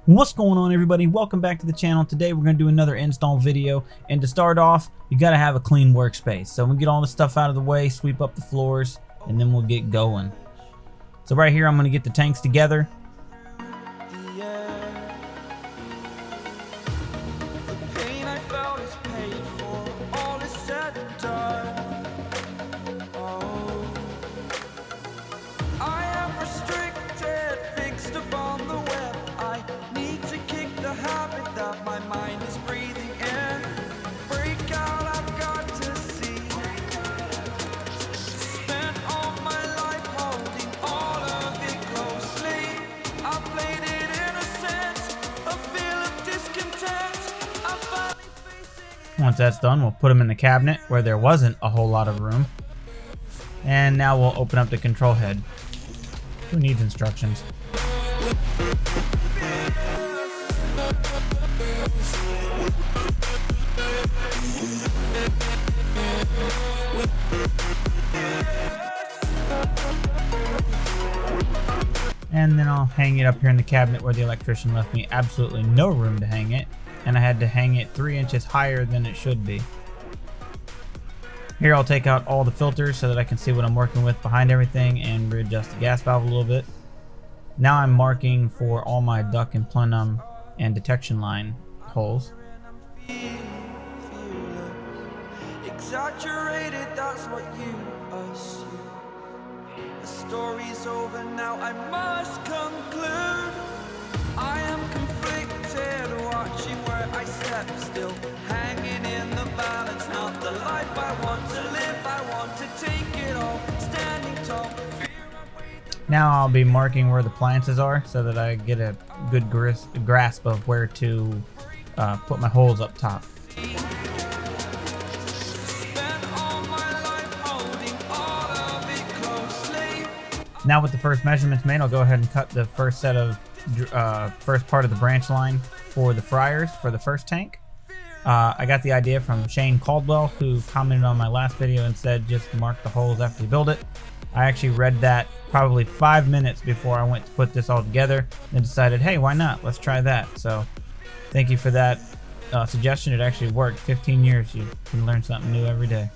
What's going on, everybody? Welcome back to the channel. Today we're going to do another install video, and to start off you got to have a clean workspace. So we'll get all the stuff out of the way, sweep up the floors, and then we'll get going. So right here I'm going to get the tanks together. Once that's done, we'll put them in the cabinet where there wasn't a whole lot of room. And now we'll open up the control head. Who needs instructions? And then I'll hang it up here in the cabinet where the electrician left me absolutely no room to hang it. And I had to hang it 3 inches higher than it should be. Here I'll take out all the filters so that I can see what I'm working with behind everything and readjust the gas valve a little bit. Now I'm marking for all my duct and plenum and detection line holes. Exaggerated, that's what you assume. The story's over now, I must conclude. I am conflicted, watching where I step still, hanging in the balance, not the life I want to live. I want to take it all, standing tall. Now I'll be marking where the appliances are so that I get a good grasp of where to put my holes up top. Now with the first measurements made, I'll go ahead and cut the first set of first part of the branch line for the fryers for the first tank. I got the idea from Shane Caldwell, who commented on my last video and said just mark the holes after you build it. I actually read that probably 5 minutes before I went to put this all together and decided, hey, why not? Let's try that. So thank you for that suggestion. It actually worked. 15 years, you can learn something new every day.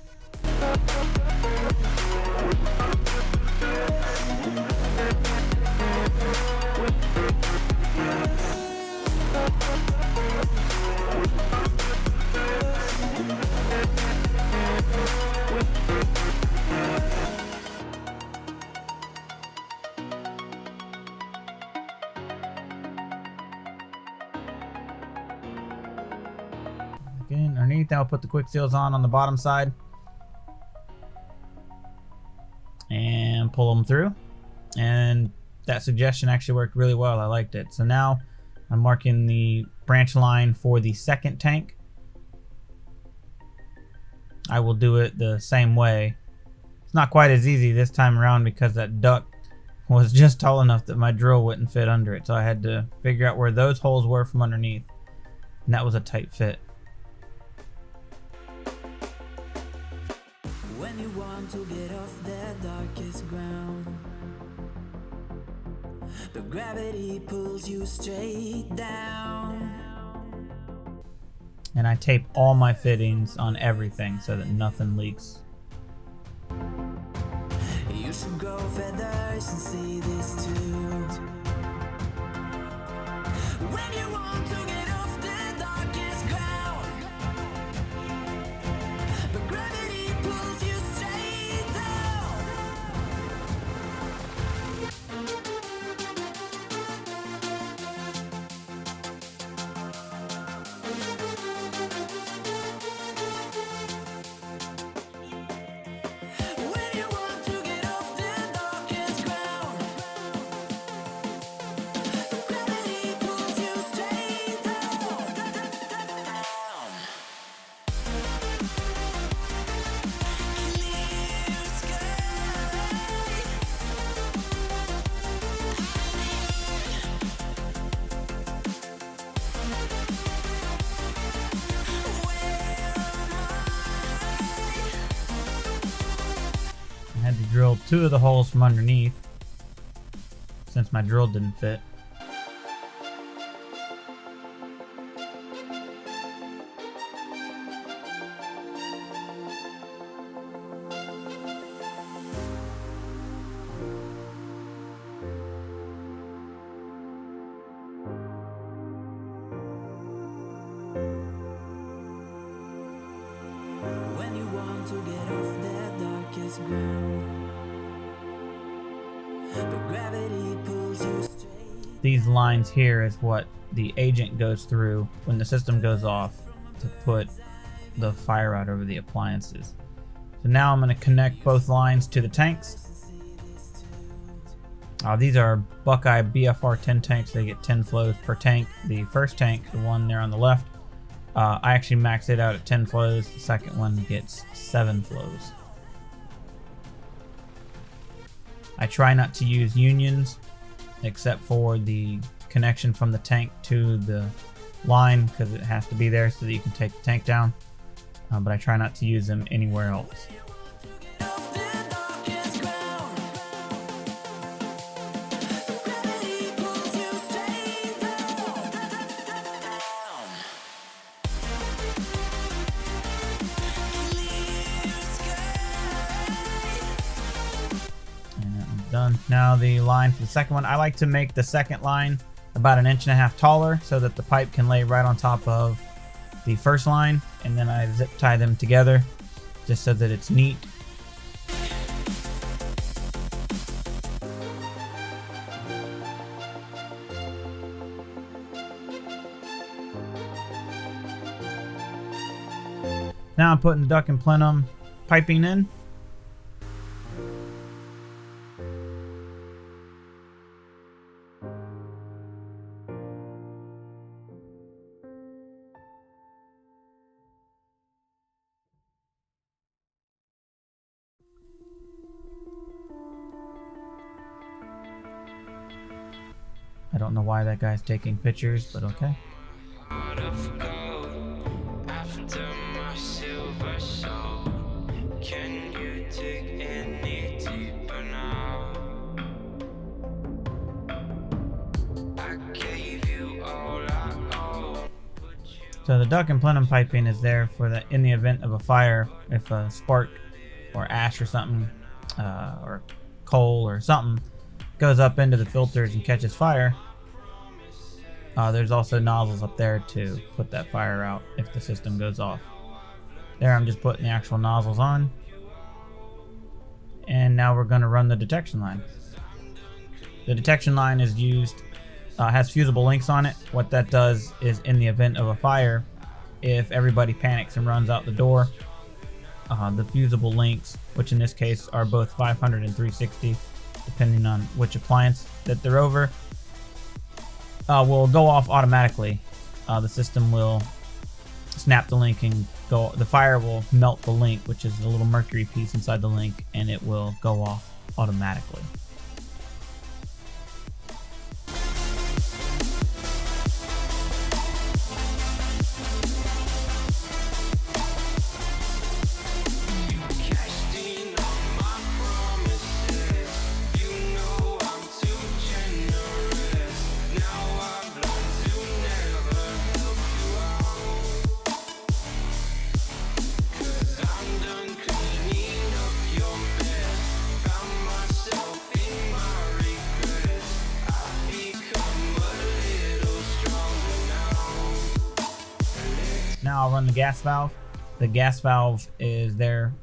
Again, underneath, I'll put the quick seals on the bottom side and pull them through, and that suggestion actually worked really well. I liked it. So now I'm marking the branch line for the second tank. I will do it the same way. It's not quite as easy this time around because that duct was just tall enough that my drill wouldn't fit under it, so I had to figure out where those holes were from underneath, and that was a tight fit. When you want to get off the darkest ground, but gravity pulls you straight down. And I tape all my fittings on everything so that nothing leaks. You should grow feathers and see this too. When you want to get off the darkest ground, but gravity pulls you straight down. When you want to get off the darkest ground, but gravity pulls you straight down. Clear sky. I had to drill 2 of the holes from underneath since my drill didn't fit. want to get off that darkest ground, but gravity pulls you straight. These lines here is what the agent goes through when the system goes off to put the fire out over the appliances. So now I'm going to connect both lines to the tanks. These are Buckeye BFR 10 tanks. They get 10 flows per tank. The first tank, the one there on the left, I actually maxed it out at 10 flows. The second one gets 7 flows. I try not to use unions except for the connection from the tank to the line, because it has to be there so that you can take the tank down. But I try not to use them anywhere else. Off that darkest ground, gravity pulls you straight down. Clear sky. And that one's done. Now the line for the second one. I like to make the second line about 1.5 inches taller so that the pipe can lay right on top of the first line, and then I zip tie them together just so that it's neat. Now I'm putting the duct and plenum piping in. I don't know why that guy's taking pictures, but okay. Heart of gold after my silver soul. Can you dig any deeper now? I gave you all I owe. So the duct and plenum piping is there for the in the event of a fire, if a spark or ash or something, or coal or something goes up into the filters and catches fire. There's also nozzles up there to put that fire out if the system goes off. There, I'm just putting the actual nozzles on. And now we're going to run the detection line. The detection line is used, has fusible links on it. What that does is, in the event of a fire, if everybody panics and runs out the door, the fusible links, which in this case are both 500 and 360, depending on which appliance that they're over, will go off automatically. The system will snap the link and go. The fire will melt the link, which is a little mercury piece inside the link, and it will go off automatically. Cashed in on my promises. You know I'm too generous. Now I've learned to never help you out. 'Cause I'm done cleaning up your mess. Found myself in my regrets. I've become a little stronger now. Now I'll run the gas valve. The gas valve is there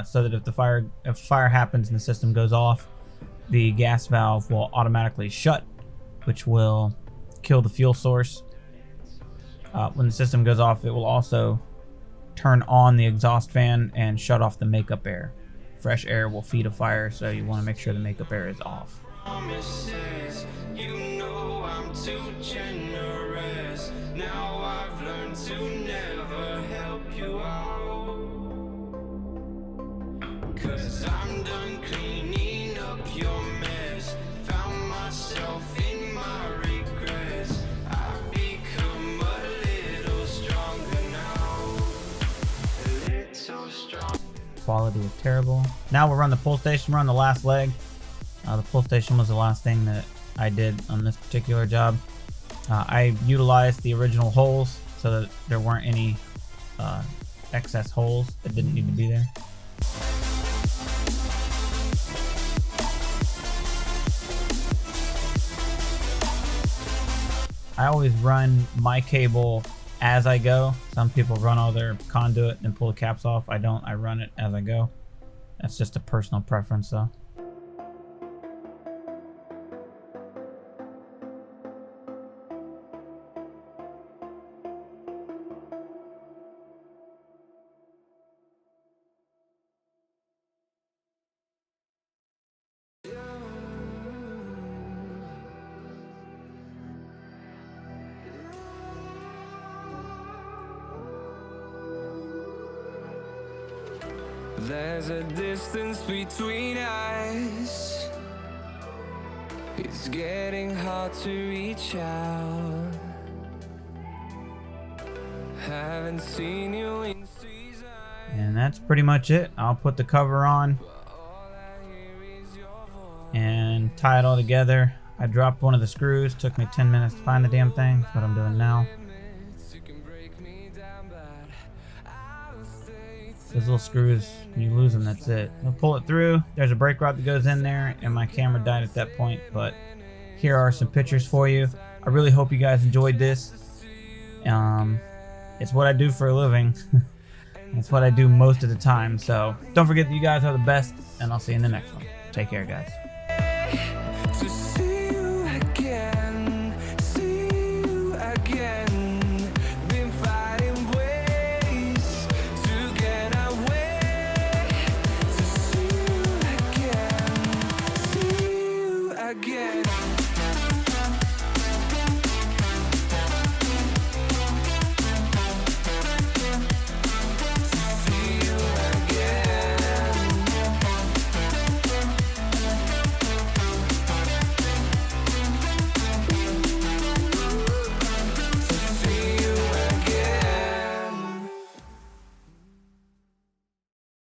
so that if a fire happens and the system goes off, the gas valve will automatically shut, which will kill the fuel source. When the system goes off, it will also turn on the exhaust fan and shut off the makeup air. Fresh air will feed a fire, so you want to make sure the makeup air is off. Promises, you know I'm too generous. Now I've learned to never help you out. 'Cause I'm done cleaning up your mess. Found myself in my regrets. I've become a little stronger now. A little strong. Quality is terrible. Now we'll run the pull station. We're on the last leg. The pull station was the last thing that I did on this particular job. I utilized the original holes so that there weren't any excess holes that didn't need to be there. I always run my cable as I go. Some people run all their conduit and pull the caps off. I don't. I run it as I go. That's just a personal preference though. There's a distance between us. It's getting hard to reach out. Haven't seen you in seasons. And that's pretty much it. I'll put the cover on and tie it all together. I dropped one of the screws. Took me 10 minutes to find the damn thing. That's what I'm doing now. Those little screws, when you lose them, that's it. I'll pull it through. There's a brake rod that goes in there, and my camera died at that point, but here are some pictures for you. I really hope you guys enjoyed this. It's what I do for a living. It's what I do most of the time, so don't forget that you guys are the best, and I'll see you in the next one. Take care, guys.